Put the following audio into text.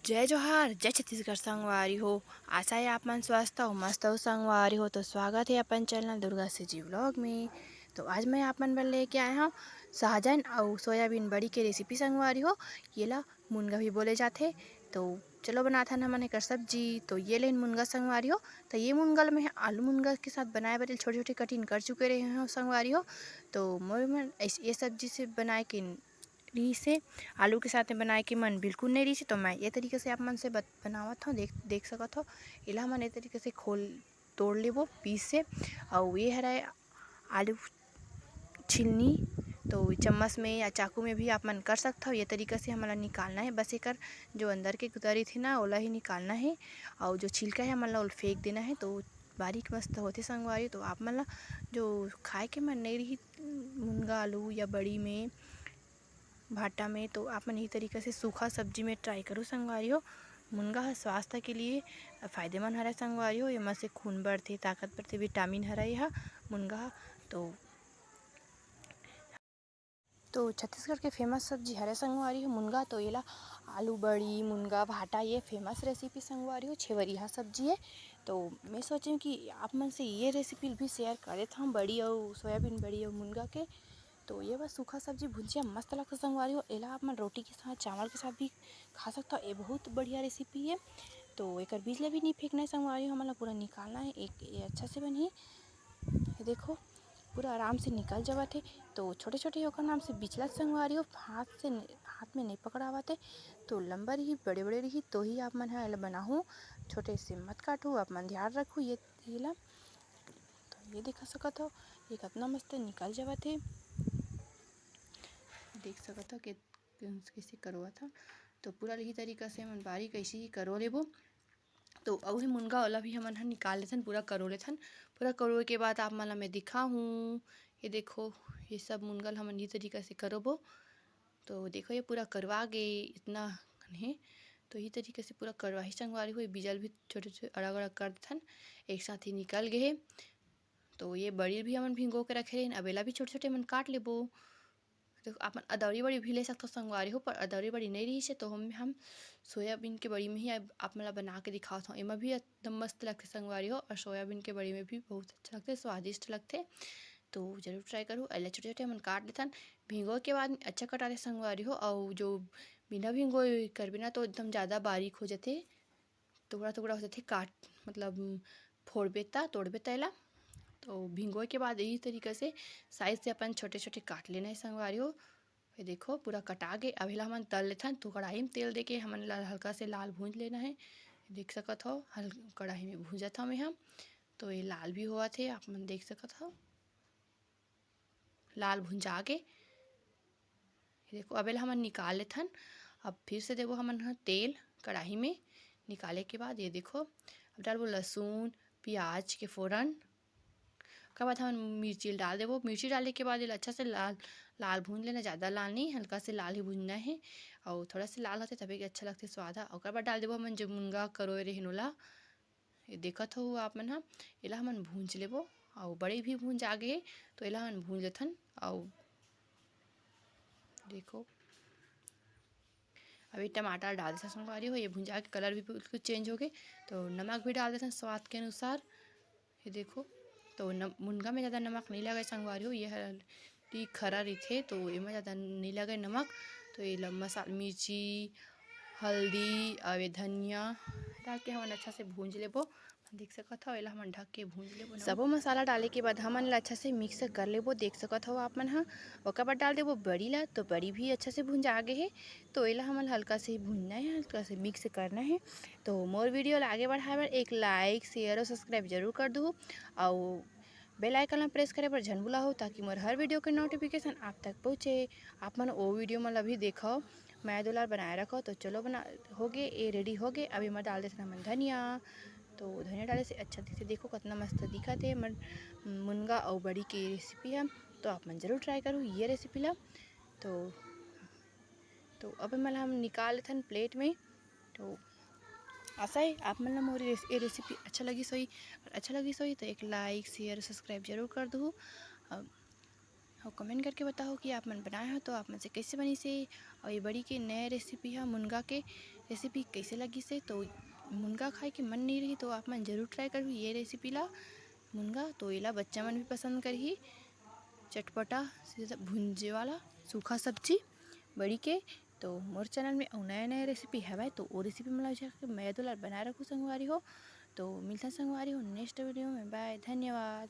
जय जोहार जय छत्तीसगढ़ संगवारी हो। आशा है आप मन स्वस्थ हो मस्त हो संगवारी हो। तो स्वागत है अपन चैनल दुर्गा से जी व्लॉग में। तो आज मैं आप मन बर लेके आया हूँ सहजन और सोयाबीन बड़ी के रेसिपी संगवारी हो। ये ला मुनगा भी बोले जाते। तो चलो बनाते हैं हमन एकर सब्जी। तो ये लेन मुनगा संगवारी हो। तो ये मुनगा में आलू मुनगा के साथ बनाए बर छोटे छोटे कटिंग कर चुके रहे हो संगवारी हो। तो मैं ये सब्जी से बनाए के रही से आलू के साथ में बनाए के मन बिल्कुल नहीं रही से। तो मैं ये तरीके से आप मन से बनावत हूँ, देख सकत हो। इला मन ये तरीके से खोल तोड़ लेबो पीस से। और ये हरा आलू छिलनी तो चम्मच में या चाकू में भी आप मन कर सकते हो। ये तरीके से हमारा निकालना है, बस एकर जो अंदर के गुदारी थी ना ओला ही निकालना है। और जो छिलका है हमारा ओला फेंक देना है। तो बारीक मस्त होते संगवारी। तो आप मन जो खाए के मन नहीं रही मुनगा आलू या बड़ी में भाटा में, तो आप मन इस तरीके से सूखा सब्जी में ट्राई करो संगवारी हो। मुनगा स्वास्थ्य के लिए फ़ायदेमंद हरा संगवारी हो। एमा से खून बढ़ते, ताकत बढ़ते, विटामिन हरा यह मुनगा। तो छत्तीसगढ़ के फेमस सब्जी हरे संगवारी हो मुनगा। तो येला आलू बड़ी मुनगा भाटा ये फेमस रेसिपी संगवारी हो छेवरिया सब्जी है। तो मैं सोची कि आप मन से ये रेसिपी भी शेयर करे था बड़ी और सोयाबीन बड़ी और मुनगा के। तो ये बस सूखा सब्जी भुजिया मस्त लगता संगवारी हो। एला आप मन रोटी के साथ चावल के साथ भी खा सकता हो। ये बहुत बढ़िया रेसिपी है। तो एक बीज ला भी नहीं फेंकना है संगवारी हो, हमारा पूरा निकालना है। एक ये अच्छा से बनी ये देखो पूरा आराम से निकल जावत है। तो छोटे छोटे होकर नाम से बिचला संगवारी हो हाथ में नहीं पकड़ावत है। तो लंबा रही बड़े बड़े रही तो ही आप मन है बनाऊँ, छोटे से मत काटू। आप मन ध्यान रखो ये ला। तो ये देखा सकत हो ये कितना मस्त निकल जावत है। देख सकत हो कि कैसे करवा था। तो पूरा यही तरीका से हम बारीक ऐसे ही करो लेबो। तो अउ मुनगा वाला भी हमन निकाल लेथन, पूरा करो लेथन। पूरा करोए के बाद आप मन मैं दिखाऊँ। ये देखो ये सब मुनगल हमन ये तरीका से करबो। तो देखो ये पूरा करवा गे इतना है। तो ये तरीके से पूरा करवाही संगवारी हुई बीजल भी छोटे छोटे अलग अलग कर देथन, एक साथ ही निकल गए। तो ये बड़ी भी हमन भिंगो के रखे रहें। अबेला भी छोटे छोटे मन काट लेबो। तो आप अदौरी बड़ी भी ले सकते हो संगवारी हो, पर अदौरी बड़ी नहीं रही से तो हम सोयाबीन के बड़ी में ही आप मला बना के दिखावत हूँ। एमा भी एकदम मस्त लगते संगवारी हो और सोयाबीन के बड़ी में भी बहुत अच्छा लगते, स्वादिष्ट लगते। तो जरूर ट्राई करो। अल्ले छोटे छोटे हम काट लेथन, भिगो के बाद अच्छा कटा दे संगवारी हो। और जो बिना भिगो कर बिना तो एकदम ज़्यादा बारीक हो जाते, टुकड़ा टुकड़ा हो जाते काट मतलब फोड़बे ता तोड़बे तैला। तो भिगोए के बाद यही तरीके से साइज से अपन छोटे छोटे काट लेना है संगवारी हो। ये देखो पूरा कटा के अब हिला हमन तल लेथन। तो कढ़ाई में तेल देके हमन हल्का से लाल भूंज लेना है। देख सकत हो कढ़ाई में भूंजत हमें हम। तो ये लाल भी हुआ थे आप मन देख सकत हो लाल भुंजा के। देखो अबेला हमन निकाल लेथन। अब फिर से देखो हमन तेल कढ़ाई में निकाले के बाद ये देखो अब डालबो लहसुन प्याज के फोरन। उसके बाद हम मिर्ची डाल देबो। मिर्ची डालने के बाद ये अच्छा से लाल लाल भून लेना, ज़्यादा लाल नहीं हल्का से लाल ही भूनना है। और थोड़ा से लाल होते तभी अच्छा लगते स्वाद है। और बाद डाल देबो हमन जो मुनगा करोए रहे ओला। ये देखत हो आप मन ह एला हमन भूंज लेबो। और बड़े भी भूंज आ गए तो एला हमन भूंज लेथन। और देखो अभी टमाटर डाल देते संगवारी हो। ये भुंजा के कलर भी बिल्कुल चेंज हो गए। तो नमक भी डाल देते स्वाद के अनुसार। ये देखो तो मुनगा में ज़्यादा नमक नहीं लगे संगवारी हो। ये खरा रही तो इमें ज़्यादा नहीं लगे नमक। तो ये मसाला मिर्ची हल्दी और ये धनिया डाल के हमन अच्छा से भूंज लेबो। देख सकत हो एला हमन ढक के भूंज लेबो। सबो मसाला डाले के बाद हमन ला अच्छा से मिक्स कर लेबो। देख सकत हो आप मन ह। ओकर बाद डाल देबो बड़ी ला। तो बड़ी भी अच्छा से भुंजा गे है। तो एला हमन हल्का से भुनना है, हल्का से मिक्स करना है। तो मोर वीडियो आगे बढ़ाए बर एक लाइक शेयर और सब्सक्राइब जरूर कर दो। और बेल आइकन ला प्रेस करे पर झन भुला हो, ताकि मोर हर वीडियो के नोटिफिकेशन आप तक पहुँचे। आप मन वो वीडियो मन अभी देखो मैं दुलार बनाए रखो। तो चलो बना हो गए ये रेडी हो गए। अभी मैं डाल देते हमन धनिया। तो धनिया डाले से अच्छा दिखते, देखो कितना मस्त दिखत है मुनगा और बड़ी की रेसिपी है। तो आप मन जरूर ट्राई करो ये रेसिपी ला। तो अब हम निकाल लेथन प्लेट में। तो आशा है आप मन ला मोर ये रेसिपी अच्छा लगी सोई। तो एक लाइक शेयर सब्सक्राइब जरूर कर दो। और कमेंट करके बताओ कि आप मन बनाए हो तो आप मन से कैसे बनी से। और ये बड़ी के नए रेसिपी है मुनगा के। रेसिपी कैसे लगी से तो मुनगा खाए के मन नहीं रही तो आप मन जरूर ट्राई करहु ये रेसिपी ला। मुनगा तो एला बच्चा मन भी पसंद करही, चटपटा सीधा भुंजे वाला सूखा सब्जी बड़ी के। तो मोर चैनल में अउ नया नया रेसिपी हवय तो वो रेसिपी मला मैं तो बनाए रखूँ संगवारी हो। तो मिलता संगवारी हो नेक्स्ट वीडियो में। बाय, धन्यवाद।